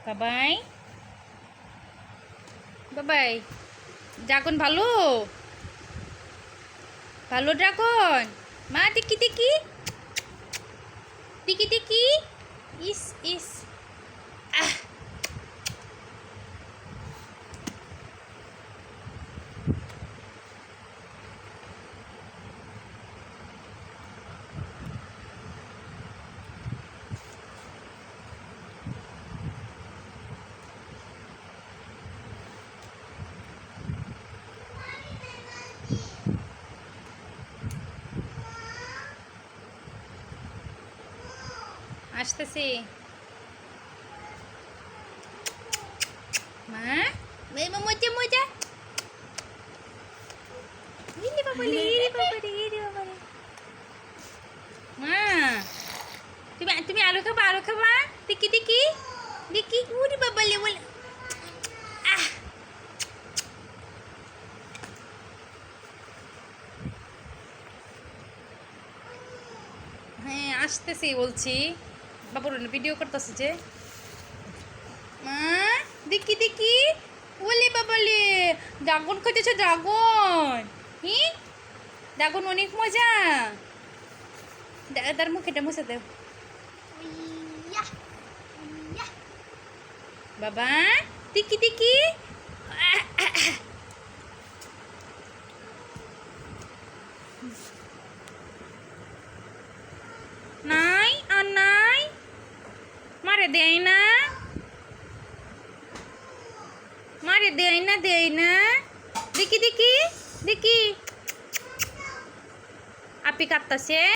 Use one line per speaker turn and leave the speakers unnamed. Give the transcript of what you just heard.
বাবাই বাবাই ড্রাগন ভালো ভালো ড্রাগন মা টিকি টিকি টিকি টিকি ইস ইস আহ আসতেছি মা মজা মজা মা তুমি তুমি আলু খাবা টিকি টিকি টিকি উড়ি বাবালে বলে হ্যাঁ আসতেছি বলছি বাবুর ভিডিও করতেছে যে মা দেখি দেখি ওলে বাবালে ড্রাগন খাইতেছে ড্রাগন হি ড্রাগন অনেক মজা তার মুখেটা মুছে দেও বাবা দেখি দেখি নাই আর নাই মারে দেয় না মারে দেয় না দেখি দেখি দেখি আপি কাঁদতাছে